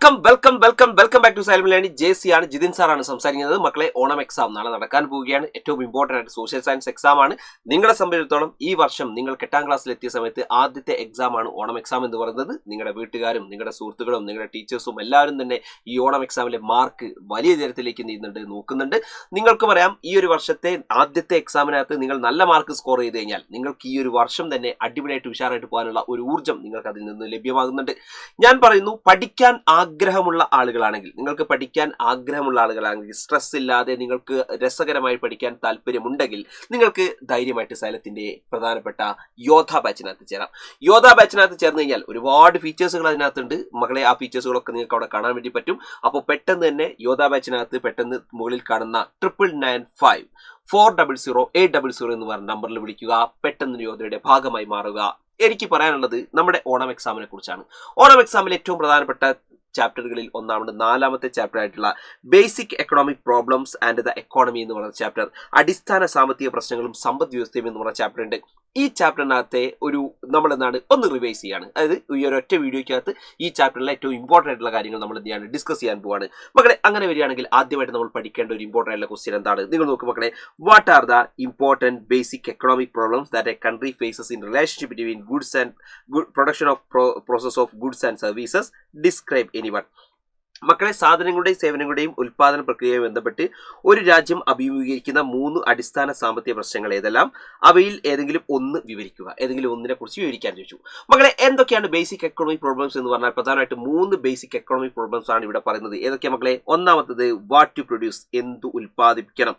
Welcome back to silent learning. JC ആണ്, ജിതിൻ സാറാണ് സംസാരിക്കുന്നത്. മക്കളെ, ഓണം എക്സാം നാളെ നടക്കാൻ പോവുകയാണ്. ഏറ്റവും ഇമ്പോർട്ടന്റ് ആയിട്ട് സോഷ്യൽ സയൻസ് എക്സാം ആണ്. നിങ്ങളെ സംബന്ധിച്ചിടത്തോളം ഈ വർഷം നിങ്ങൾ 8ാം ക്ലാസ്സിൽ എത്തിയ സമയത്ത് ആദ്യത്തെ എക്സാം ആണ് ഓണം എക്സാം എന്ന് പറയുന്നത്. നിങ്ങളുടെ വീട്ടുകാരും നിങ്ങളുടെ സുഹൃത്തുക്കളും നിങ്ങളുടെ ടീച്ചേഴ്സും എല്ലാവരും തന്നെ ഈ ഓണം എക്സാമിലെ മാർക്ക് വലിയ തരത്തിലേക്ക് നോക്കുന്നുണ്ട്. നിങ്ങൾക്ക് പറയാം, ഈ ഒരു വർഷത്തെ ആദ്യത്തെ എക്സാമിനകത്ത് നിങ്ങൾ നല്ല മാർക്ക് സ്കോർ ചെയ്ത് കഴിഞ്ഞാൽ നിങ്ങൾക്ക് ഈ ഒരു വർഷം തന്നെ അടിപൊളിയായിട്ട് ഉഷാറായിട്ട് പോകാനുള്ള ഒരു ഊർജ്ജം നിങ്ങൾക്ക് അതിൽ നിന്ന് ലഭ്യമാകുന്നുണ്ട്. ഞാൻ പറയുന്നു, പഠിക്കാൻ ആഗ്രഹമുള്ള ആളുകളാണെങ്കിൽ, സ്ട്രെസ് ഇല്ലാതെ നിങ്ങൾക്ക് രസകരമായി പഠിക്കാൻ താല്പര്യമുണ്ടെങ്കിൽ നിങ്ങൾക്ക് ധൈര്യമായിട്ട് സൈലത്തിന്റെ പ്രധാനപ്പെട്ട യോധ ബാച്ചിനകത്ത് ചേരാം. യോധ ബാച്ചിനകത്ത് ചേർന്ന് കഴിഞ്ഞാൽ ഒരുപാട് ഫീച്ചേഴ്സുകൾ അതിനകത്തുണ്ട് മക്കളെ. ആ ഫീച്ചേഴ്സുകളൊക്കെ നിങ്ങൾക്ക് അവിടെ കാണാൻ വേണ്ടി പറ്റും. അപ്പോൾ പെട്ടെന്ന് തന്നെ യോധ ബാച്ചിനകത്ത് പെട്ടെന്ന് മുകളിൽ കാണുന്ന 9995 400 800 എന്ന് പറഞ്ഞ നമ്പറിൽ വിളിക്കുക. പെട്ടെന്ന് യോധയുടെ ഭാഗമായി മാറുക. എനിക്ക് പറയാനുള്ളത് നമ്മുടെ ഓണം എക്സാമിനെ കുറിച്ചാണ്. ഓണം എക്സാമിൽ ഏറ്റവും പ്രധാനപ്പെട്ട ചാപ്റ്ററുകളിൽ ഒന്നാമത് 4ാമത്തെ ചാപ്റ്റർ ആയിട്ടുള്ള basic economic problems and the economy എന്ന് പറയുന്ന ചാപ്റ്റർ, അടിസ്ഥാന സാമ്പത്തിക പ്രശ്നങ്ങളും സമ്പദ് വ്യവസ്ഥയും എന്ന് പറഞ്ഞ ചാപ്റ്റർ ഉണ്ട്. ഈ ചാപ്റ്ററിനകത്തെ ഒന്ന് റിവൈസ് ചെയ്യാണ്. അതായത് ഈ ഒരൊറ്റ വീഡിയോയ്ക്കകത്ത് ഈ ചാപ്റ്ററിലെ ഏറ്റവും ഇമ്പോർട്ടൻ്റ് ആയിട്ടുള്ള കാര്യങ്ങൾ നമ്മൾ എന്ത് ചെയ്യാണ്, ഡിസ്കസ് ചെയ്യാൻ പോവാണ് മക്കളെ. അങ്ങനെ വരികയാണെങ്കിൽ ആദ്യമായിട്ട് നമ്മൾ പഠിക്കേണ്ട ഒരു ഇമ്പോർട്ടൻ്റ് ആയിട്ടുള്ള ക്വസ്റ്റ്യൻ എന്താണ്? നിങ്ങൾ നോക്കും മക്കളെ, what are the important basic economic problems that a country faces in relationship between goods and production of process of goods and services, describe anyone. മക്കളെ, സാധനങ്ങളുടെയും സേവനങ്ങളുടെയും ഉൽപ്പാദന പ്രക്രിയയുമായി ബന്ധപ്പെട്ട് ഒരു രാജ്യം അഭിമുഖീകരിക്കുന്ന 3 അടിസ്ഥാന സാമ്പത്തിക പ്രശ്നങ്ങൾ ഏതെല്ലാം? അവയിൽ ഏതെങ്കിലും ഒന്ന് വിവരിക്കുക. ഏതെങ്കിലും ഒന്നിനെ കുറിച്ച് വിവരിക്കാൻ ചോദിച്ചു. മക്കളെ, എന്തൊക്കെയാണ് ബേസിക് എക്കണോമിക് പ്രോബ്ലംസ് എന്ന് പറഞ്ഞാൽ പ്രധാനമായിട്ട് 3 ബേസിക് എക്കണോമിക് പ്രോബ്ലംസ് ആണ് ഇവിടെ പറയുന്നത്. ഏതൊക്കെയാണ് മക്കളെ? ഒന്നാമത്തത് വാട്ട് ടു പ്രൊഡ്യൂസ്, എന്തു ഉൽപ്പാദിപ്പിക്കണം.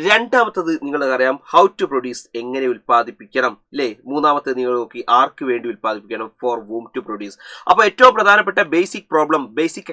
രണ്ടാമത്തത് നിങ്ങൾക്കറിയാം ഹൗ ടു പ്രൊഡ്യൂസ്, എങ്ങനെ ഉൽപ്പാദിപ്പിക്കണം അല്ലേ. മൂന്നാമത്തത് നിങ്ങൾ നോക്കി ആർക്ക് വേണ്ടി ഉൽപ്പാദിപ്പിക്കണം, ഫോർ വൂം ടു പ്രൊഡ്യൂസ്. അപ്പോൾ ഏറ്റവും പ്രധാനപ്പെട്ട ബേസിക്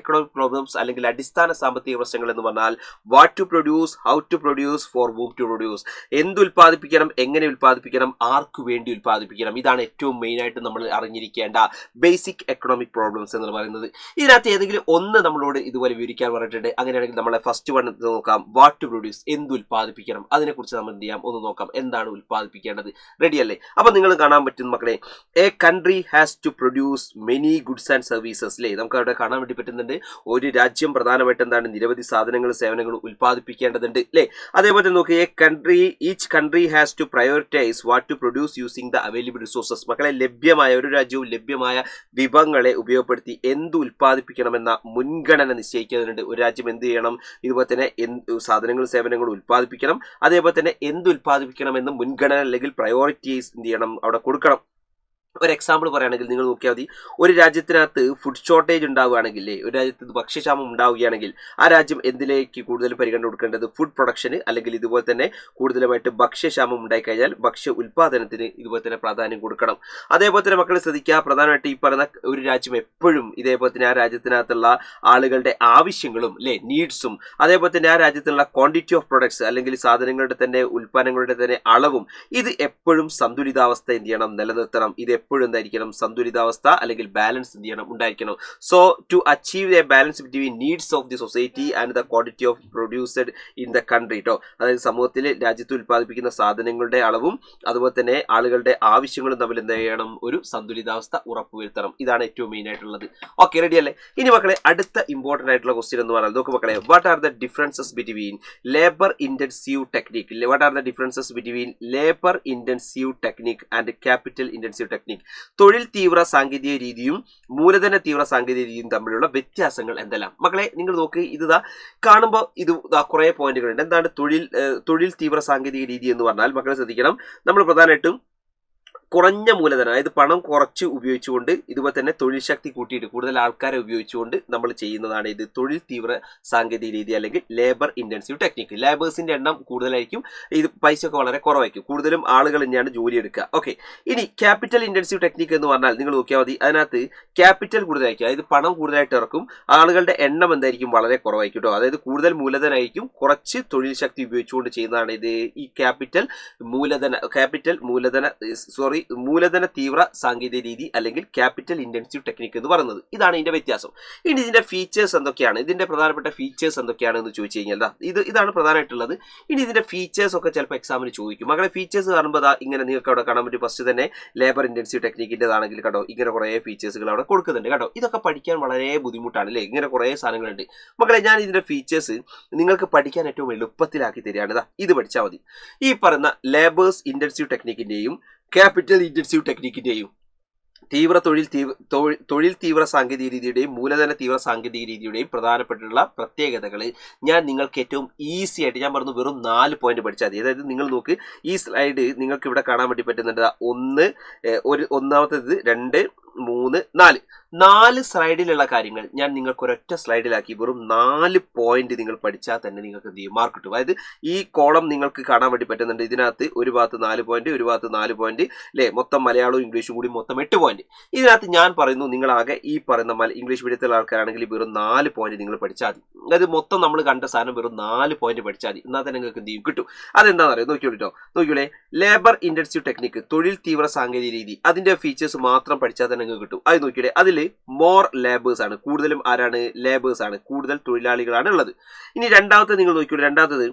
എക്കണോമിക് അല്ലെങ്കിൽ അടിസ്ഥാന സാമ്പത്തിക പ്രശ്നങ്ങൾ എന്ന് പറഞ്ഞാൽ what to produce, how to produce, for whom to produce. എന്ത് ഉൽപ്പാദിപ്പിക്കണം, എങ്ങനെ ഉൽപ്പാദിപ്പിക്കണം, ആർക്ക് വേണ്ടി ഉൽപ്പാദിപ്പിക്കണം. ഇതാണ് ഏറ്റവും മെയിൻ ആയിട്ട് നമ്മൾ അറിഞ്ഞിരിക്കേണ്ട ബേസിക് എക്കണോമിക് പ്രോബ്ലംസ് എന്ന് പറയുന്നത്. ഇതിനകത്ത് ഏതെങ്കിലും ഒന്ന് നമ്മളോട് ഇതുപോലെ വിവരിക്കാൻ പറഞ്ഞിട്ടുണ്ട്. അങ്ങനെയാണെങ്കിൽ നമ്മളെ ഫസ്റ്റ് വൺ നോക്കാം, വാട്ട് ടു പ്രൊഡ്യൂസ്, എന്ത് ഉൽപ്പാദിപ്പിക്കണം. അതിനെക്കുറിച്ച് നമ്മൾ എന്ത് ചെയ്യാം, ഒന്ന് നോക്കാം. എന്താണ് ഉൽപ്പാദിപ്പിക്കേണ്ടത്? റെഡി അല്ലേ? അപ്പൊ നിങ്ങൾ കാണാൻ പറ്റുന്ന മക്കളെ, a country has to produce many goods and services അല്ലേ. നമുക്ക് അവിടെ കാണാൻ വേണ്ടി പറ്റുന്നുണ്ട്. ഒരു രാജ്യം പ്രധാനമായിട്ട് എന്താണ്, നിരവധി സാധനങ്ങളും സേവനങ്ങളും ഉൽപ്പാദിപ്പിക്കേണ്ടതുണ്ട് അല്ലേ. അതേപോലെ നോക്കിയേ, each country has to prioritise what to produce using the available resources. മക്കളെ, ഒരു രാജ്യവും ലഭ്യമായ വിഭവങ്ങളെ ഉപയോഗപ്പെടുത്തി എന്ത് ഉൽപ്പാദിപ്പിക്കണമെന്ന മുൻഗണന നിശ്ചയിക്കുന്നുണ്ട്. ഒരു രാജ്യം എന്ത് ചെയ്യണം, ഇതുപോലെ തന്നെ സാധനങ്ങളും സേവനങ്ങളും ഉൽപ്പാദിപ്പിക്കണം. അതേപോലെ തന്നെ എന്ത് ഉൽപ്പാദിപ്പിക്കണമെന്ന് മുൻഗണന അല്ലെങ്കിൽ പ്രയോറിറ്റീസ് എന്ത് ചെയ്യണം, അവിടെ കൊടുക്കണം. ഒരു എക്സാമ്പിൾ പറയുകയാണെങ്കിൽ നിങ്ങൾ നോക്കിയാൽ മതി, ഒരു രാജ്യത്തിനകത്ത് ഫുഡ് ഷോർട്ടേജ് ഉണ്ടാവുകയാണെങ്കിൽ, ഒരു രാജ്യത്ത് ഭക്ഷ്യക്ഷാമം ഉണ്ടാവുകയാണെങ്കിൽ ആ രാജ്യം എന്തിലേക്ക് കൂടുതൽ പരിഗണന കൊടുക്കേണ്ടത്? ഫുഡ് പ്രൊഡക്ഷന്, അല്ലെങ്കിൽ ഇതുപോലെ തന്നെ കൂടുതലുമായിട്ട് ഭക്ഷ്യക്ഷാമം ഉണ്ടായിക്കഴിഞ്ഞാൽ ഭക്ഷ്യ ഉൽപ്പാദനത്തിന് ഇതുപോലെ തന്നെ പ്രാധാന്യം കൊടുക്കണം. അതേപോലെ തന്നെ മക്കളെ ശ്രദ്ധിക്കുക, പ്രധാനമായിട്ട് ഈ പറയുന്ന ഒരു രാജ്യം എപ്പോഴും ഇതേപോലെ തന്നെ ആ രാജ്യത്തിനകത്തുള്ള ആളുകളുടെ ആവശ്യങ്ങളും അല്ലെ, നീഡ്സും, അതേപോലെ തന്നെ ആ രാജ്യത്തിനുള്ള ക്വാണ്ടിറ്റി ഓഫ് പ്രൊഡക്ട്സ് അല്ലെങ്കിൽ സാധനങ്ങളുടെ തന്നെ ഉൽപ്പന്നങ്ങളുടെ തന്നെ അളവും, ഇത് എപ്പോഴും സന്തുലിതാവസ്ഥ എന്ത് ചെയ്യണം, നിലനിർത്തണം. ഇത് എപ്പോഴും എന്തായിരിക്കണം, സന്തുലിതാവസ്ഥ അല്ലെങ്കിൽ ബാലൻസ് എന്ത് ചെയ്യണം, ഉണ്ടായിരിക്കണം. So to achieve a balance between needs of the society and the quantity of produced in the country കേട്ടോ. അതായത് സമൂഹത്തിൽ രാജ്യത്ത് ഉൽപ്പാദിപ്പിക്കുന്ന സാധനങ്ങളുടെ അളവും അതുപോലെ തന്നെ ആളുകളുടെ ആവശ്യങ്ങളും തമ്മിൽ എന്ത് ചെയ്യണം, ഒരു സന്തുലിതാവസ്ഥ ഉറപ്പുവരുത്തണം. ഇതാണ് ഏറ്റവും മെയിൻ ആയിട്ടുള്ളത്. ഓക്കെ, റെഡി അല്ലേ? ഇനി മക്കളെ, അടുത്ത ഇമ്പോർട്ടന്റ് ആയിട്ടുള്ള ക്വസ്റ്റ്യൻ എന്ന് പറയുന്നത് നോക്ക് മക്കളെ, what are the differences between labour intensive technique and capital intensive technique. തൊഴിൽ തീവ്ര സാങ്കേതിക രീതിയും മൂലധന തീവ്ര സാങ്കേതിക രീതിയും തമ്മിലുള്ള വ്യത്യാസങ്ങൾ എന്തെല്ലാം? മക്കളെ, നിങ്ങൾ നോക്കി, ഇത് കാണുമ്പോൾ ഇത് കുറെ പോയിന്റുകളുണ്ട്. എന്താണ് തൊഴിൽ തീവ്ര സാങ്കേതിക രീതി എന്ന് പറഞ്ഞാൽ? മക്കളെ ശ്രദ്ധിക്കണം, നമ്മൾ പ്രധാനമായിട്ടും കുറഞ്ഞ മൂലധനം, അതായത് പണം കുറച്ച് ഉപയോഗിച്ചുകൊണ്ട് ഇതുപോലെ തന്നെ തൊഴിൽ ശക്തി കൂട്ടിയിട്ട് കൂടുതൽ ആൾക്കാരെ ഉപയോഗിച്ചുകൊണ്ട് നമ്മൾ ചെയ്യുന്നതാണ് ഇത് തൊഴിൽ തീവ്ര സാങ്കേതിക രീതി അല്ലെങ്കിൽ ലേബർ ഇന്റൻസീവ് ടെക്നിക്ക്. ലേബേഴ്സിന്റെ എണ്ണം കൂടുതലായിരിക്കും, ഇത് പൈസയൊക്കെ വളരെ കുറവായിരിക്കും, കൂടുതലും ആളുകൾ തന്നെയാണ് ജോലി എടുക്കുക. ഓക്കെ, ഇനി ക്യാപിറ്റൽ ഇന്റൻസീവ് ടെക്നിക്ക് എന്ന് പറഞ്ഞാൽ നിങ്ങൾ നോക്കിയാൽ മതി, അതിനകത്ത് ക്യാപിറ്റൽ കൂടുതലായിരിക്കും, അതായത് പണം കൂടുതലായിട്ട് ഇറക്കും, ആളുകളുടെ എണ്ണം എന്തായിരിക്കും, വളരെ കുറവായിരിക്കും കേട്ടോ. അതായത് കൂടുതൽ മൂലധനമായിരിക്കും, കുറച്ച് തൊഴിൽ ശക്തി ഉപയോഗിച്ചുകൊണ്ട് ചെയ്യുന്നതാണ് ഇത് ഈ ക്യാപിറ്റൽ മൂലധന മൂലധന തീവ്ര സാങ്കേതിക രീതി അല്ലെങ്കിൽ ക്യാപിറ്റൽ ഇന്റൻസീവ് ടെക്നിക് എന്ന് പറയുന്നത്. ഇതാണ് ഇതിന്റെ വ്യത്യാസം. ഇനി ഇതിന്റെ ഫീച്ചേഴ്സ് എന്തൊക്കെയാണ്, ഇതിന്റെ പ്രധാനപ്പെട്ട ഫീച്ചേഴ്സ് എന്തൊക്കെയാണെന്ന് ചോദിച്ചു കഴിഞ്ഞാൽ ഇതാണ് പ്രധാനമായിട്ടുള്ളത്. ഇനി ഇതിന്റെ ഫീച്ചേഴ്സ് ഒക്കെ ചിലപ്പോൾ എക്സാമിന് ചോദിക്കും. മകളെ ഫീച്ചേഴ്സ് കാണുമ്പോൾ ഇങ്ങനെ നിങ്ങൾക്ക് അവിടെ കാണാൻ പറ്റും. ഫസ്റ്റ് തന്നെ ലേബർ ഇന്റൻസീവ് ടെക്നിക്കിൻ്റെതാണെങ്കിൽ കേട്ടോ ഇങ്ങനെ കുറേ ഫീച്ചേഴ്സുകൾ അവിടെ കൊടുക്കുന്നുണ്ട് കേട്ടോ. ഇതൊക്കെ പഠിക്കാൻ വളരെ ബുദ്ധിമുട്ടാണ് അല്ലേ, ഇങ്ങനെ കുറേ സാധനങ്ങളുണ്ട്. മകളെ ഞാൻ ഇതിന്റെ ഫീച്ചേഴ്സ് നിങ്ങൾക്ക് പഠിക്കാൻ ഏറ്റവും എളുപ്പത്തിലാക്കി തരികയാണ്. ഇത് പഠിച്ചാൽ മതി. ഈ പറയുന്ന ലേബേഴ്സ് ഇന്റൻസീവ് ടെക്നിക്കിന്റെയും ക്യാപിറ്റൽ ഇന്റൻസീവ് ടെക്നിക്കിന്റെയും തൊഴിൽ തീവ്ര സാങ്കേതിക രീതിയുടെയും മൂലധന തീവ്ര സാങ്കേതിക രീതിയുടെയും പ്രധാനപ്പെട്ടുള്ള പ്രത്യേകതകൾ ഞാൻ നിങ്ങൾക്ക് ഏറ്റവും ഈസി ആയിട്ട് ഞാൻ പറഞ്ഞു വെറും 4 പോയിന്റ് പഠിച്ചാൽ മതി. അതായത് നിങ്ങൾ നോക്ക്, ഈ സ്ലൈഡ് നിങ്ങൾക്ക് ഇവിടെ കാണാൻ വേണ്ടി പറ്റുന്നുണ്ട്. ഒന്നാമത്തേത് 2, 3, 4 സ്ലൈഡിലുള്ള കാര്യങ്ങൾ ഞാൻ നിങ്ങൾക്ക് ഒരൊറ്റ സ്ലൈഡിലാക്കി വെറും 4 പോയിന്റ് നിങ്ങൾ പഠിച്ചാൽ തന്നെ നിങ്ങൾക്ക് എന്ത് ചെയ്യും, മാർക്ക് കിട്ടും. അതായത് ഈ കോളം നിങ്ങൾക്ക് കാണാൻ വേണ്ടി പറ്റുന്നുണ്ട്. ഇതിനകത്ത് ഒരു ഭാഗത്ത് 4 പോയിന്റ്, ഒരു ഭാഗത്ത് 4 പോയിന്റ് അല്ലേ, മൊത്തം മലയാളവും ഇംഗ്ലീഷും കൂടി മൊത്തം 8 പോയിന്റ്. ഇതിനകത്ത് ഞാൻ പറയുന്നു നിങ്ങളാകെ ഈ പറയുന്ന ഇംഗ്ലീഷ് മീഡിയത്തിലുള്ള ആൾക്കാരാണെങ്കിൽ വെറും 4 പോയിന്റ് നിങ്ങൾ പഠിച്ചാൽ മതി. അതായത് മൊത്തം നമ്മൾ കണ്ട സാധനം വെറും 4 പോയിന്റ് പഠിച്ചാൽ മതി. എന്നാൽ തന്നെ നിങ്ങൾക്ക് എന്ത് ചെയ്യും, കിട്ടും. അതെന്താണെന്ന് അറിയാം, നോക്കിയോളൂ. ലേബർ ഇന്റൻസീവ് ടെക്നിക്ക്, തൊഴിൽ തീവ്ര സാങ്കേതിക രീതി, അതിന്റെ ഫീച്ചേഴ്സ് മാത്രം പഠിച്ചാൽ തന്നെ നിങ്ങൾക്ക് കിട്ടും. അത് നോക്കിയോളെ, അതിൽ മോർ ലേബേഴ്സ് ആണ്, കൂടുതലും ആരാണ്, ലേബേഴ്സ് ആണ്, കൂടുതൽ തൊഴിലാളികളാണ് ഉള്ളത്. ഇനി രണ്ടാമത്തെ നിങ്ങൾ നോക്കിയോളൂ, രണ്ടാമത്തത്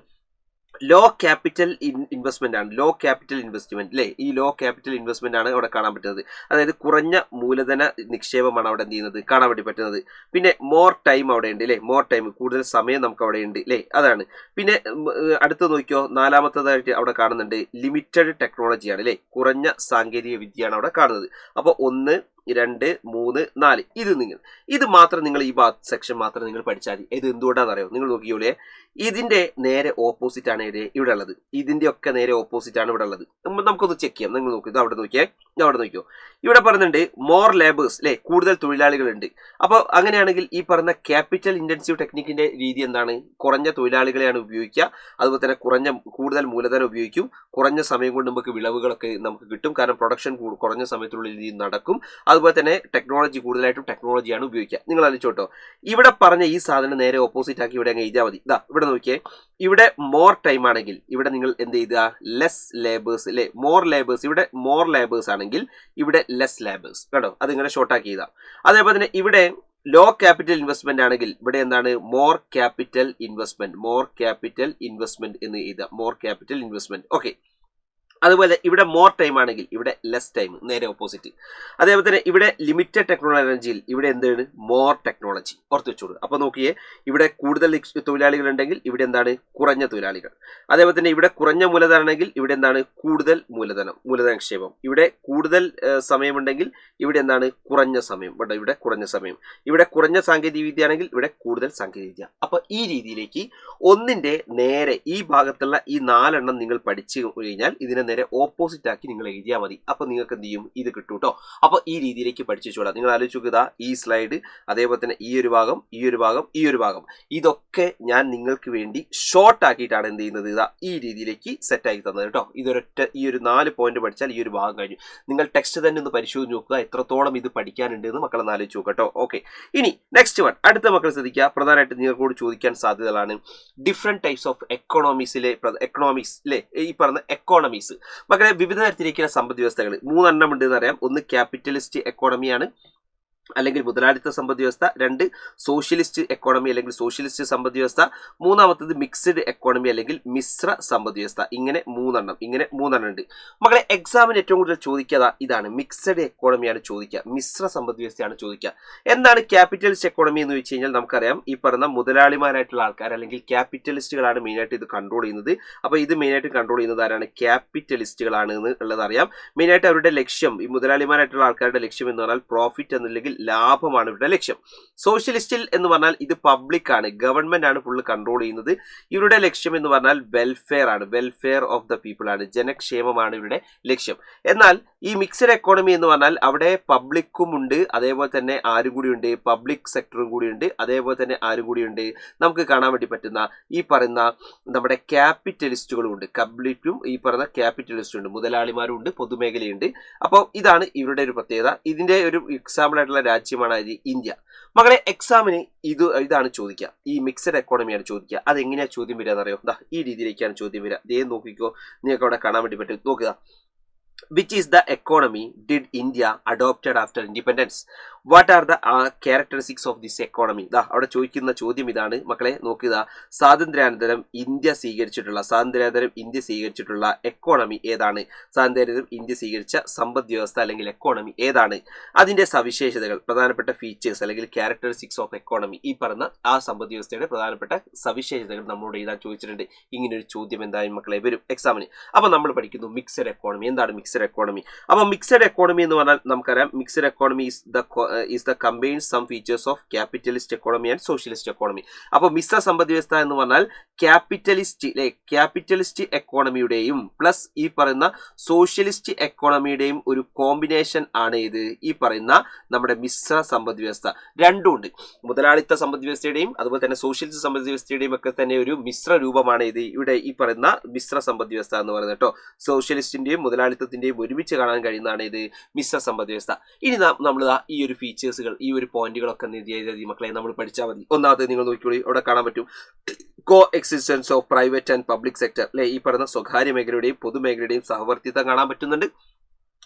ലോ ക്യാപിറ്റൽ ഇൻവെസ്റ്റ്മെന്റ് ആണ്. ലോ ക്യാപിറ്റൽ ഇൻവെസ്റ്റ്മെന്റ് അല്ലേ, ഈ ലോ ക്യാപിറ്റൽ ഇൻവെസ്റ്റ്മെന്റ് ആണ് അവിടെ കാണാൻ പറ്റുന്നത്. അതായത് കുറഞ്ഞ മൂലധന നിക്ഷേപമാണ് അവിടെ എന്ത് ചെയ്യുന്നത്, കാണാൻ വേണ്ടി പറ്റുന്നത്. പിന്നെ മോർ ടൈം അവിടെ ഉണ്ട് അല്ലേ, മോർ ടൈം, കൂടുതൽ സമയം നമുക്ക് അവിടെ ഉണ്ട് അല്ലേ, അതാണ്. പിന്നെ അടുത്ത് നോക്കിയോ, നാലാമത്തതായിട്ട് അവിടെ കാണുന്നുണ്ട് ലിമിറ്റഡ് ടെക്നോളജിയാണ് അല്ലേ, കുറഞ്ഞ സാങ്കേതിക വിദ്യയാണ് അവിടെ കാണുന്നത്. അപ്പോൾ 1, 2, 3, 4 ഇത് മാത്രം നിങ്ങൾ ഈ സെക്ഷൻ മാത്രം നിങ്ങൾ പഠിച്ചാൽ മതി. ഇത് എന്തുകൊണ്ടാണെന്ന് അറിയോ, നിങ്ങൾ നോക്കിയോളേ, ഇതിന്റെ നേരെ ഓപ്പോസിറ്റ് ആണ് ഇവിടെ ഉള്ളത്. ഇതിന്റെ ഒക്കെ നേരെ ഓപ്പോസിറ്റ് ആണ് ഇവിടെ ഉള്ളത്. നമുക്കൊന്ന് ചെക്ക് ചെയ്യാം. നിങ്ങൾ നോക്കൂ, ഇത് അവിടെ നോക്കിയോ, ഇവിടെ പറയുന്നുണ്ട് മോർ ലേബേഴ്സ് അല്ലെ, കൂടുതൽ തൊഴിലാളികളുണ്ട്. അപ്പോൾ അങ്ങനെയാണെങ്കിൽ ഈ പറഞ്ഞ ക്യാപിറ്റൽ ഇന്റൻസീവ് ടെക്നിക്കിന്റെ രീതി എന്താണ്, കുറഞ്ഞ തൊഴിലാളികളെയാണ് ഉപയോഗിക്കുക. അതുപോലെ തന്നെ കൂടുതൽ മൂലധനം ഉപയോഗിക്കും. കുറഞ്ഞ സമയം കൊണ്ട് നമുക്ക് വിളവുകളൊക്കെ നമുക്ക് കിട്ടും. കാരണം പ്രൊഡക്ഷൻ കുറഞ്ഞ സമയത്തിനുള്ളിൽ ഇത് നടക്കും. അതുപോലെ തന്നെ ടെക്നോളജി, കൂടുതലായിട്ടും ടെക്നോളജിയാണ് ഉപയോഗിക്കുക. നിങ്ങൾ ആലോചിച്ചോട്ടോ, ഇവിടെ പറഞ്ഞ ഈ സാധനം നേരെ ഓപ്പോസിറ്റ് ആക്കി ഇവിടെ അങ്ങ് എഴുതിയാൽ മതി. ഇവിടെ നോക്കിയേ, ഇവിടെ മോർ ടൈം ആണെങ്കിൽ ഇവിടെ നിങ്ങൾ എന്ത് ചെയ്തുക, ലെസ് ലേബേഴ്സ് അല്ലെ, മോർ ലേബേഴ്സ്. ഇവിടെ മോർ ലേബേഴ്സ് ആണെങ്കിൽ ഇവിടെ ലെസ് ലേബേഴ്സ് കേട്ടോ, അതിങ്ങനെ ഷോർട്ടാക്കി ചെയ്താൽ. അതേപോലെ തന്നെ ഇവിടെ ലോ ക്യാപിറ്റൽ ഇൻവെസ്റ്റ്മെന്റ് ആണെങ്കിൽ ഇവിടെ എന്താണ്, മോർ ക്യാപിറ്റൽ ഇൻവെസ്റ്റ്മെന്റ് എന്ന് എഴുതാം, മോർ ക്യാപിറ്റൽ ഇൻവെസ്റ്റ്മെന്റ്. ഓക്കെ. അതുപോലെ ഇവിടെ മോർ ടൈം ആണെങ്കിൽ ഇവിടെ ലെസ് ടൈം, നേരെ ഓപ്പോസിറ്റ്. അതേപോലെ തന്നെ ഇവിടെ ലിമിറ്റഡ് ടെക്നോളജിയിൽ ഇവിടെ എന്താണ്, മോർ ടെക്നോളജി. ഓർത്ത് വെച്ചോളൂ. അപ്പോൾ നോക്കിയേ, ഇവിടെ കൂടുതൽ തൊഴിലാളികൾ ഉണ്ടെങ്കിൽ ഇവിടെ എന്താണ്, കുറഞ്ഞ തൊഴിലാളികൾ. അതേപോലെ തന്നെ ഇവിടെ കുറഞ്ഞ മൂലധനം ആണെങ്കിൽ ഇവിടെ എന്താണ്, കൂടുതൽ മൂലധന നിക്ഷേപം. ഇവിടെ കൂടുതൽ സമയമുണ്ടെങ്കിൽ ഇവിടെ എന്താണ്, കുറഞ്ഞ സമയം. ഇവിടെ കുറഞ്ഞ സമയം. ഇവിടെ കുറഞ്ഞ സാങ്കേതിക വിദ്യ ആണെങ്കിൽ ഇവിടെ കൂടുതൽ സാങ്കേതിക വിദ്യ. അപ്പോൾ ഈ രീതിയിലേക്ക് ഒന്നിന്റെ നേരെ ഈ ഭാഗത്തുള്ള ഈ 4 എണ്ണം നിങ്ങൾ പഠിച്ചു കഴിഞ്ഞാൽ ഇതിനെ നേരെ ഓപ്പോസിറ്റ് ആക്കി നിങ്ങൾ എഴുതിയാൽ മതി. അപ്പൊ നിങ്ങൾക്ക് എന്ത് ചെയ്യും, ഇത് കിട്ടും കേട്ടോ. അപ്പൊ ഈ രീതിയിലേക്ക് പഠിച്ചോളാം. നിങ്ങൾ ആലോചിക്കുക, ഈ സ്ലൈഡ്, അതേപോലെ തന്നെ ഈ ഒരു ഭാഗം, ഇതൊക്കെ ഞാൻ നിങ്ങൾക്ക് വേണ്ടി ഷോർട്ട് ആക്കിയിട്ടാണ് എന്ത് ചെയ്യുന്നത്, ഈ രീതിയിലേക്ക് സെറ്റ് ആക്കി തന്നത് കേട്ടോ. ഈ ഒരു 4 പോയിന്റ് പഠിച്ചാൽ ഈ ഒരു ഭാഗം കഴിഞ്ഞു. നിങ്ങൾ ടെക്സ്റ്റ് തന്നെ ഒന്ന് പരിശോധിച്ച് നോക്കുക, എത്രത്തോളം ഇത് പഠിക്കാനുണ്ട് എന്ന് മക്കളെ ആലോചിച്ച് നോക്കുക കേട്ടോ. ഓക്കെ. ഇനി നെക്സ്റ്റ് വൺ, അടുത്ത മക്കൾ ശ്രദ്ധിക്കുക. പ്രധാനമായിട്ട് നിങ്ങൾക്കോട് ചോദിക്കാൻ സാധ്യതകളാണ് ഡിഫറെന്റ് ടൈപ്സ് ഓഫ് എക്കണോമിക്സ് അല്ലേ, ഈ പറഞ്ഞ എക്കോണമീസ്. മക്കളെ വിവിധ തരത്തിലേക്കുള്ള സമ്പദ് വ്യവസ്ഥകൾ 3 എണ്ണം ഉണ്ട് എന്നറിയാം. ഒന്ന് ക്യാപിറ്റലിസ്റ്റ് എക്കോണമിയാണ് അല്ലെങ്കിൽ മുതലാളിത്ത സമ്പദ് വ്യവസ്ഥ. 2 സോഷ്യലിസ്റ്റ് എക്കോണമി അല്ലെങ്കിൽ സോഷ്യലിസ്റ്റ് സമ്പദ് വ്യവസ്ഥ. മൂന്നാമത്തത് മിക്സ്ഡ് എക്കോണമി അല്ലെങ്കിൽ മിശ്ര സമ്പദ് വ്യവസ്ഥ. ഇങ്ങനെ 3 എണ്ണം ഉണ്ട്. മക്കളെ എക്സാമിന് ഏറ്റവും കൂടുതൽ ചോദിക്കുക ഇതാണ്, മിക്സഡ് എക്കോണമിയാണ് ചോദിക്കുക, മിശ്ര സമ്പദ് വ്യവസ്ഥയാണ് ചോദിക്കുക. എന്താണ് ക്യാപിറ്റലിസ്റ്റ് എക്കോണമി എന്ന് വെച്ച് കഴിഞ്ഞാൽ നമുക്കറിയാം, ഈ പറഞ്ഞ മുതലാളിമാരായിട്ടുള്ള ആൾക്കാർ അല്ലെങ്കിൽ ക്യാപിറ്റലിസ്റ്റുകളാണ് മെയിനായിട്ട് ഇത് കൺട്രോൾ ചെയ്യുന്നത്. അപ്പോൾ ഇത് മെയിനായിട്ട് കൺട്രോൾ ചെയ്യുന്നത് ആരാണ്, ക്യാപിറ്റലിസ്റ്റുകളാണ് എന്നുള്ളത് അറിയാം. മെയിനായിട്ട് അവരുടെ ലക്ഷ്യം, ഈ മുതലാളിമാരായിട്ടുള്ള ആൾക്കാരുടെ ലക്ഷ്യം എന്ന് പറഞ്ഞാൽ പ്രോഫിറ്റ് എന്നല്ലെങ്കിൽ ലാഭമാണ് ഇവരുടെ ലക്ഷ്യം. സോഷ്യലിസ്റ്റിൽ എന്ന് പറഞ്ഞാൽ ഇത് പബ്ലിക് ആണ്, ഗവൺമെന്റ് ആണ് ഫുള്ള് കൺട്രോൾ ചെയ്യുന്നത്. ഇവരുടെ ലക്ഷ്യം എന്ന് പറഞ്ഞാൽ വെൽഫെയർ ആണ്, വെൽഫെയർ ഓഫ് ദ പീപ്പിൾ ആണ്, ജനക്ഷേമമാണ് ഇവരുടെ ലക്ഷ്യം. എന്നാൽ ഈ മിക്സഡ് എക്കോണമി എന്ന് പറഞ്ഞാൽ അവിടെ പബ്ലിക്കും ഉണ്ട്, അതേപോലെ തന്നെ ആരും കൂടി ഉണ്ട്, പബ്ലിക് സെക്ടറും കൂടി ഉണ്ട്, അതേപോലെ തന്നെ ആരും കൂടി ഉണ്ട്, നമുക്ക് കാണാൻ വേണ്ടി പറ്റുന്ന ഈ പറയുന്ന നമ്മുടെ ക്യാപിറ്റലിസ്റ്റുകളും ഉണ്ട്. പബ്ലിക്കും ഈ പറയുന്ന ക്യാപിറ്റലിസ്റ്റും ഉണ്ട്, മുതലാളിമാരും ഉണ്ട്, പൊതുമേഖലയുണ്ട്. അപ്പോൾ ഇതാണ് ഇവരുടെ ഒരു പ്രത്യേകത. ഇതിന്റെ ഒരു എക്സാമ്പിൾ ആയിട്ടുള്ള രാജ്യമാണ് ഇന്ത്യ. മകളെ എക്സാമിന് ഇതാണ് ചോദിക്കുക, ഈ മിക്സഡ് എക്കോണമിയാണ് ചോദിക്കുക. അതെങ്ങനെയാ ചോദ്യം വരിക എന്നറിയോ, ഈ രീതിയിലേക്കാണ് ചോദ്യം വരിക. ഇതേ നോക്കിക്കോ, നിങ്ങൾക്ക് അവിടെ കാണാൻ വേണ്ടി പറ്റും. നോക്കുക, Which is the economy did India adopted after independence? What are the characteristics of this economy? അവിടെ ചോദിക്കുന്ന ചോദ്യം ഇതാണ് മക്കളെ, നോക്കുക. സ്വാതന്ത്ര്യാനന്തരം ഇന്ത്യ സ്വീകരിച്ചിട്ടുള്ള എക്കോണമി ഏതാണ്? സ്വാതന്ത്ര്യാനന്തരം ഇന്ത്യ സ്വീകരിച്ച സമ്പദ് വ്യവസ്ഥ അല്ലെങ്കിൽ എക്കോണമി ഏതാണ്? അതിന്റെ സവിശേഷതകൾ, പ്രധാനപ്പെട്ട ഫീച്ചേഴ്സ് അല്ലെങ്കിൽ ക്യാരക്ടറിസ്റ്റിക്സ് ഓഫ് എക്കോണമി, ഈ പറഞ്ഞ ആ സമ്പദ് വ്യവസ്ഥയുടെ പ്രധാനപ്പെട്ട സവിശേഷതകൾ നമ്മളോട് എഴുതാൻ ചോദിച്ചിട്ടുണ്ട്. ഇങ്ങനെ ഒരു ചോദ്യം എന്തായാലും മക്കളെ വരും എക്സാമിന്. അപ്പൊ നമ്മൾ പഠിക്കുന്നു മിക്സഡ് എക്കോണമി. എന്താണ് മിക്സഡ് എക്കോണമി? അപ്പൊ മിക്സഡ് എക്കോണമി എന്ന് പറഞ്ഞാൽ നമുക്കറിയാം, mixed economy is the combines some features of capitalist economy and socialist economy. അപ്പോൾ മിശ്ര സമ്പദ് വ്യവസ്ഥ എന്ന് പറഞ്ഞാൽ ക്യാപിറ്റലിസ്റ്റ് എക്കോണമിയുടെയും പ്ലസ് ഈ പറയുന്ന സോഷ്യലിസ്റ്റ് എക്കോണമിയുടെയും ഒരു കോമ്പിനേഷൻ ആണ് ഇത് ഈ പറയുന്ന നമ്മുടെ മിശ്ര സമ്പദ് വ്യവസ്ഥ. രണ്ടും ഉണ്ട്, മുതലാളിത്ത സമ്പദ് വ്യവസ്ഥയുടെയും അതുപോലെ തന്നെ സോഷ്യലിസ്റ്റ് സമ്പദ് വ്യവസ്ഥയുടെയും ഒക്കെ തന്നെ ഒരു മിശ്ര രൂപമാണ് ഇത് ഇവിടെ ഈ പറയുന്ന മിശ്ര സമ്പദ് വ്യവസ്ഥ എന്ന് പറയുന്നത് കേട്ടോ. സോഷ്യലിസ്റ്റിന്റെയും മുതലാളിത്തത്തിന്റെയും ഒരുമിച്ച് കാണാൻ കഴിയുന്നതാണ് ഇത് മിശ്ര സമ്പദ് വ്യവസ്ഥ. ഇനി നമ്മൾ ഈ ഒരു ഫീച്ചേഴ്സുകൾ, ഈ ഒരു പോയിന്റുകളൊക്കെ മക്കളെ നമ്മൾ പഠിച്ചാൽ മതി. ഒന്നാമത് നിങ്ങൾ നോക്കിക്കോളി, അവിടെ കാണാൻ പറ്റും കോ existence of private and public sector അല്ലെ, ഈ പറയുന്ന സ്വകാര്യ മേഖലയുടെയും പൊതുമേഖലയുടെയും സഹവർത്തിത്വം കാണാൻ പറ്റുന്നുണ്ട്.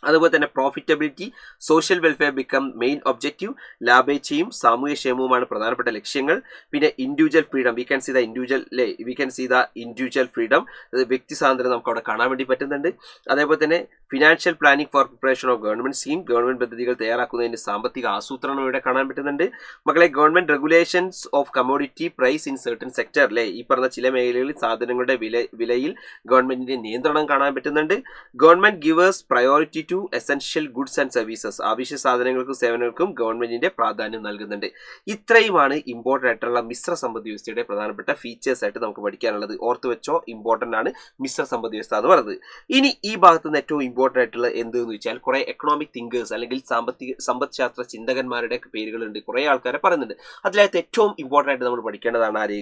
അതുപോലെ തന്നെ profitability, social welfare become main objective, ലാഭേച്ഛയും സാമൂഹ്യക്ഷേമവുമാണ് പ്രധാനപ്പെട്ട ലക്ഷ്യങ്ങൾ. പിന്നെ individual freedom, we can see the individual freedom, വ്യക്തി സ്വാതന്ത്ര്യം നമുക്ക് അവിടെ കാണാൻ വേണ്ടി പറ്റുന്നുണ്ട്. അതേപോലെ തന്നെ financial planning for preparation of government scheme, government പദ്ധതികൾ തയ്യാറാക്കുന്നതിന് സാമ്പത്തിക ആസൂത്രണം ഇവിടെ കാണാൻ പറ്റുന്നുണ്ട്. മക്കളെ government regulations of commodity price in certain sector അല്ലെ, ഈ പറഞ്ഞ ചില മേഖലകളിൽ സാധനങ്ങളുടെ വിലയിൽ ഗവൺമെന്റിന്റെ നിയന്ത്രണം കാണാൻ പറ്റുന്നുണ്ട്. Government givers priority to essential goods and services, ആവശ്യ സാധനങ്ങൾക്കും സേവനങ്ങൾക്കും ഗവൺമെന്റിന്റെ പ്രാധാന്യം നൽകുന്നുണ്ട്. ഇത്രയുമാണ് ഇമ്പോർട്ടന്റ് ആയിട്ടുള്ള മിശ്ര സമ്പദ് വ്യവസ്ഥയുടെ പ്രധാനപ്പെട്ട ഫീച്ചേഴ്സ് ആയിട്ട് നമുക്ക് പഠിക്കാനുള്ളത്. ഓർത്ത് വെച്ചോ, ഇമ്പോർട്ടന്റ് ആണ് മിശ്ര സമ്പദ് വ്യവസ്ഥ എന്ന് പറയുന്നത്. ഇനി ഈ ഭാഗത്ത് നിന്ന് ഏറ്റവും ഇമ്പോർട്ടന്റ് ആയിട്ടുള്ള എന്തെന്ന് വെച്ചാൽ കുറെ എക്കണോമിക് തിങ്കേഴ്സ് അല്ലെങ്കിൽ സമ്പദ് ശാസ്ത്ര ചിന്തകന്മാരുടെ പേരുകളുണ്ട്, കുറെ ആൾക്കാരെ പറയുന്നുണ്ട്. അതിനകത്ത് ഏറ്റവും ഇമ്പോർട്ടന്റ് ആയിട്ട് നമ്മൾ പഠിക്കേണ്ടതാണ് ആര്?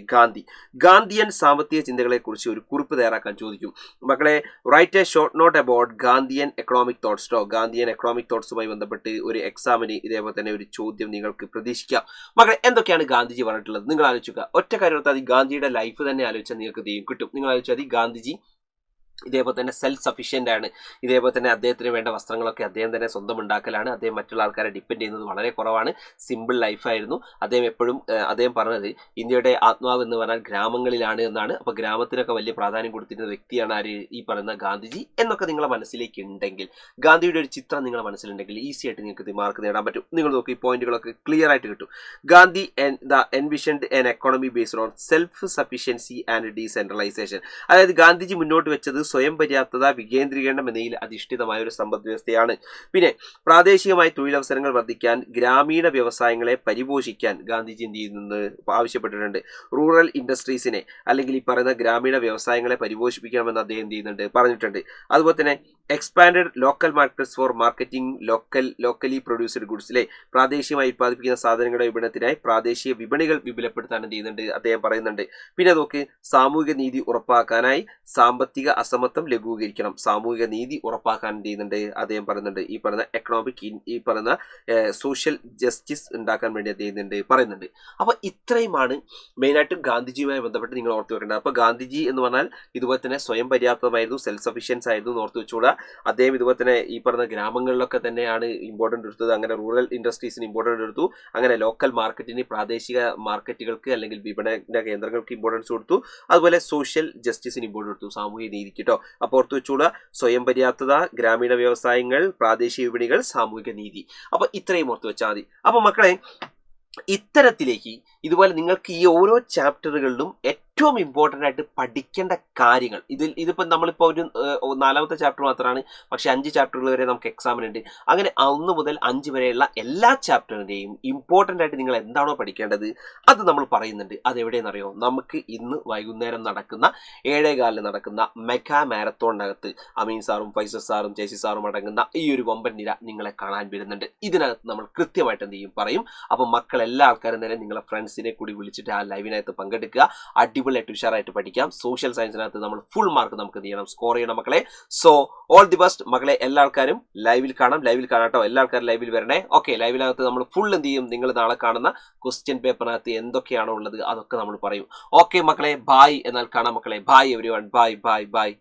ഗാന്ധിയൻ സാമ്പത്തിക ചിന്തകളെ കുറിച്ച് ഒരു കുറിപ്പ് തയ്യാറാക്കാൻ ചോദിക്കും. മക്കളെ write a short note about Gandhian economic thoughts. Gandhian economic തോട്ട്സുമായി ബന്ധപ്പെട്ട് ഒരു എക്സാമിന് ഇതേപോലെ തന്നെ ഒരു ചോദ്യം നിങ്ങൾക്ക് പ്രതീക്ഷിക്കാം. മക്കളെ എന്തൊക്കെയാണ് ഗാന്ധിജി പറഞ്ഞിട്ടുള്ളത് നിങ്ങൾ ആലോചിക്കുക. ഒറ്റ കാര്യം ഓർത്താൽ ഗാന്ധിയുടെ ലൈഫ് തന്നെ ആലോചിച്ചാൽ നിങ്ങൾക്ക് കിട്ടും. നിങ്ങൾ ആലോചിച്ചാൽ ഗാന്ധിജി ഇതേപോലെ തന്നെ സെൽഫ് സഫീഷ്യൻ്റ് ആണ്. ഇതേപോലെ തന്നെ അദ്ദേഹത്തിന് വേണ്ട വസ്ത്രങ്ങളൊക്കെ അദ്ദേഹം തന്നെ സ്വന്തം ഉണ്ടാക്കലാണ്. അദ്ദേഹം മറ്റുള്ള ആൾക്കാരെ ഡിപ്പെൻഡ് ചെയ്യുന്നത് വളരെ കുറവാണ്. സിമ്പിൾ ലൈഫായിരുന്നു അദ്ദേഹം എപ്പോഴും. അദ്ദേഹം പറഞ്ഞത് ഇന്ത്യയുടെ ആത്മാവ് എന്ന് പറഞ്ഞാൽ ഗ്രാമങ്ങളിലാണ് എന്നാണ്. അപ്പോൾ ഗ്രാമത്തിനൊക്കെ വലിയ പ്രാധാന്യം കൊടുത്തിരുന്ന വ്യക്തിയാണ് ആര്? ഈ പറയുന്ന ഗാന്ധിജി എന്നൊക്കെ നിങ്ങളുടെ മനസ്സിലേക്ക് ഉണ്ടെങ്കിൽ, ഗാന്ധിയുടെ ഒരു ചിത്രം നിങ്ങളുടെ മനസ്സിലുണ്ടെങ്കിൽ ഈസി ആയിട്ട് നിങ്ങൾക്ക് മാർക്ക് നേടാൻ പറ്റും. നിങ്ങൾ നോക്കി ഈ പോയിന്റുകളൊക്കെ ക്ലിയർ ആയിട്ട് കിട്ടും. Gandhi envisioned an economy based on self sufficiency and decentralisation. അതായത് ഗാന്ധിജി മുന്നോട്ട് വെച്ചത് സ്വയം പര്യാപ്തത, വികേന്ദ്രീകരണം എന്നതിൽ അധിഷ്ഠിതമായ ഒരു സമ്പദ് വ്യവസ്ഥയാണ്. പിന്നെ പ്രാദേശികമായി തൊഴിലവസരങ്ങൾ വർദ്ധിക്കാൻ, ഗ്രാമീണ വ്യവസായങ്ങളെ പരിപോഷിക്കാൻ ഗാന്ധിജി എന്ത് ചെയ്യുന്നത് ആവശ്യപ്പെട്ടിട്ടുണ്ട്. റൂറൽ ഇൻഡസ്ട്രീസിനെ അല്ലെങ്കിൽ ഈ പറയുന്ന ഗ്രാമീണ വ്യവസായങ്ങളെ പരിപോഷിപ്പിക്കണമെന്ന് അദ്ദേഹം എന്ത് ചെയ്യുന്നുണ്ട് പറഞ്ഞിട്ടുണ്ട്. അതുപോലെ തന്നെ expanded local markets for marketing locally produced ഗുഡ്സിലെ പ്രാദേശികമായി ഉത്പാദിപ്പിക്കുന്ന സാധനങ്ങളുടെ വിപണനത്തിനായി പ്രാദേശിക വിപണികൾ വിപുലപ്പെടുത്താൻ എന്ത് ചെയ്യുന്നുണ്ട് അദ്ദേഹം പറയുന്നുണ്ട്. പിന്നെ നോക്ക്, സാമൂഹിക നീതി ഉറപ്പാക്കാനായി സാമ്പത്തിക അസമത്വം ലഘൂകരിക്കണം, സാമൂഹിക നീതി ഉറപ്പാക്കാൻ എന്ത് ചെയ്യുന്നുണ്ട് അദ്ദേഹം പറയുന്നുണ്ട്. ഈ പറയുന്ന എക്കണോമിക് ഈ പറയുന്ന സോഷ്യൽ ജസ്റ്റിസ് ഉണ്ടാക്കാൻ വേണ്ടി അദ്ദേഹം പറയുന്നുണ്ട്. അപ്പൊ ഇത്രയുമാണ് മെയിനായിട്ടും ഗാന്ധിജിയുമായി ബന്ധപ്പെട്ട് നിങ്ങൾ ഓർത്ത് വെക്കേണ്ടത്. അപ്പൊ ഗാന്ധിജി എന്ന് പറഞ്ഞാൽ ഇതുപോലെ തന്നെ സ്വയം പര്യാപ്തമായിരുന്നു, സെൽഫ് സഫീഷ്യൻസ് ആയിരുന്നു എന്ന് ഓർത്ത് വെച്ചുകൂടാ. അദ്ദേഹം ഇതുപോലെ തന്നെ ഈ പറഞ്ഞ ഗ്രാമങ്ങളിലൊക്കെ തന്നെയാണ് ഇമ്പോർട്ടൻ്റ് എടുത്തത്. അങ്ങനെ റൂറൽ ഇൻഡസ്ട്രീസിന് ഇമ്പോർട്ടൻ്റ് എടുത്തു. അങ്ങനെ ലോക്കൽ മാർക്കറ്റിന്, പ്രാദേശിക മാർക്കറ്റുകൾക്ക് അല്ലെങ്കിൽ വിപണന കേന്ദ്രങ്ങൾക്ക് ഇമ്പോർട്ടൻസ് കൊടുത്തു. അതുപോലെ സോഷ്യൽ ജസ്റ്റിസിന് ഇമ്പോർട്ടൻസ് കൊടുത്തു, സാമൂഹിക നീതിക്ക് കേട്ടോ. അപ്പോൾ ഓർത്ത് വെച്ചുകൂടാ, സ്വയം പര്യാപ്തത, ഗ്രാമീണ വ്യവസായങ്ങൾ, പ്രാദേശിക വിപണികൾ, സാമൂഹിക നീതി. അപ്പൊ ഇത്രയും ഓർത്ത് വെച്ചാൽ മതി. അപ്പൊ മക്കളെ ഇത്തരത്തിലേക്ക് ഇതുപോലെ നിങ്ങൾക്ക് ഈ ഓരോ ചാപ്റ്ററുകളിലും ഏറ്റവും ഇമ്പോർട്ടൻ്റ് ആയിട്ട് പഠിക്കേണ്ട കാര്യങ്ങൾ ഇതിപ്പോൾ നമ്മളിപ്പോൾ ഒരു 4ാമത്തെ ചാപ്റ്റർ മാത്രമാണ്, പക്ഷേ 5 ചാപ്റ്ററുകൾ വരെ നമുക്ക് എക്സാമിനുണ്ട്. അങ്ങനെ 1 മുതൽ 5 വരെയുള്ള എല്ലാ ചാപ്റ്ററിൻ്റെയും ഇമ്പോർട്ടൻ്റ് ആയിട്ട് നിങ്ങൾ എന്താണോ പഠിക്കേണ്ടത് അത് നമ്മൾ പറയുന്നുണ്ട്. അതെവിടെയെന്നറിയോ? നമുക്ക് ഇന്ന് വൈകുന്നേരം നടക്കുന്ന 7:15 നടക്കുന്ന മെഗാ മാരത്തോണിനകത്ത് അമീൻ സാറും ഫൈസൽ സാറും ചേച്ചി സാറും അടങ്ങുന്ന ഈ ഒരു വമ്പൻ നിര നിങ്ങളെ കാണാൻ വരുന്നുണ്ട്. ഇതിനകത്ത് നമ്മൾ കൃത്യമായിട്ട് എന്ത് ചെയ്യും പറയും. അപ്പം മക്കളെല്ലാ ആൾക്കാരും തന്നെ നിങ്ങളെ ഫ്രണ്ട്സിനെ കൂടി വിളിച്ചിട്ട് ആ ലൈവിനകത്ത് പങ്കെടുക്കുക. അടിപൊളിയായിട്ട് ഉഷാറായിട്ട് പഠിക്കാം. സോഷ്യൽ സയൻസിനകത്ത് നമ്മൾ ഫുൾ മാർക്ക് നമുക്ക് എന്ത് ചെയ്യണം? സ്കോർ ചെയ്യണം മക്കളെ. സോ ഓൾ ദി ബെസ്റ്റ് മക്കളെ. എല്ലാ ആൾക്കാരും ലൈവിൽ കാണാട്ടോ. എല്ലാ ആൾക്കാരും ലൈവിൽ വരണേ. ഓക്കെ, ലൈവിനകത്ത് നമ്മൾ ഫുൾ എന്ത് ചെയ്യും? നിങ്ങൾ നാളെ കാണുന്ന ക്വസ്റ്റ്യൻ പേപ്പറിനകത്ത് എന്തൊക്കെയാണോ ഉള്ളത് അതൊക്കെ നമ്മൾ പറയും. ഓക്കെ മക്കളെ, ബായ്. എന്നാൽ കാണാം മക്കളെ. Bye everyone. ബായ്.